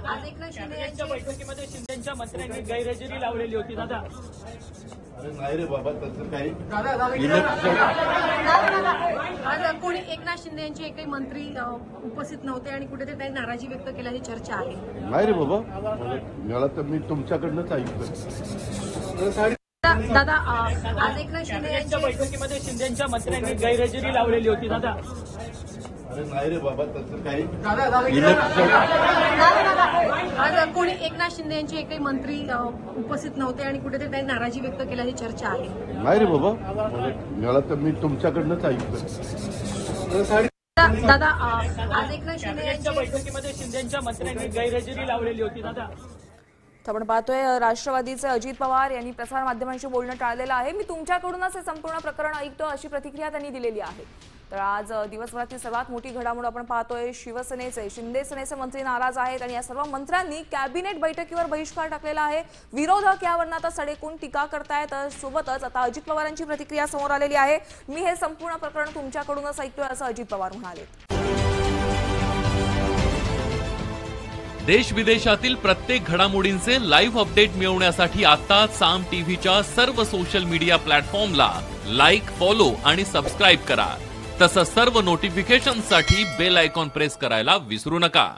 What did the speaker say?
आज एकनाथ शिंदे यांच्या बैठकीमध्ये शिंदेच्या मंत्र्यांनी गैरहजेरी लावलेली होती दादा. अरे नाही रे बाबा तसं काही आज कोणी एकनाथ शिंदे यांचे एकही मंत्री उपस्थित नव्हते आणि कुठेतरी त्यांनी नाराजी व्यक्त केल्याची चर्चा आहे. नाही रे बाबा मला तर मी तुमच्याकडनंच ऐकतो. दादा आज एकनाथ शिंदे यांच्या यांचे बैठकीमध्ये शिंदेच्या मंत्र्यांनी गैरहजेरी लावलेली होती दादा. अरे नाही रे बाबा तसं काही आज कोणी एकनाथ शिंदे यांचे एकही मंत्री उपस्थित नव्हते आणि कुठेतरी त्यांनी नाराजी व्यक्त केल्याची चर्चा आहे. नाही रे बाबा मला तर मी तुमच्याकडनंच ऐकतो. दादा आज एकनाथ शिंदे यांच्या यांचे बैठकीमध्ये शिंदेच्या मंत्र्यांनी गैरहजेरी लावलेली होती दादा. तर आपण पाहतोय राष्ट्रवादीचे अजित पवार यांनी प्रसार माध्यमांशी बोलणं टाळलेलं आहे. मी तुमच्याकडूनच हे संपूर्ण प्रकरण ऐकतो अशी प्रतिक्रिया त्यांनी दिलेली आहे. तर आज दिवसभरातील सर्वात मोठी घडामोड आपण पाहतोय. शिवसेनेचे शिंदे सेनेचे मंत्री नाराज आहेत आणि या सर्व मंत्र्यांनी कॅबिनेट बैठकीवर बहिष्कार टाकलेला आहे. विरोधक यावरून आता सडेकून टीका करतायत. सोबतच आता अजित पवारांची प्रतिक्रिया समोर आलेली आहे. मी हे संपूर्ण प्रकरण तुमच्याकडूनच ऐकतोय असं अजित पवार म्हणाले. देश विदेशातील प्रत्येक घडामोडींचे लाईव्ह अपडेट मिळवण्यासाठी आता साम टीव्हीच्या सर्व सोशल मीडिया प्लॅटफॉर्मला लाईक, फॉलो आणि सबस्क्राईब करा. तसंच सर्व नोटिफिकेशनसाठी बेल आयकॉन प्रेस करायला विसरू नका.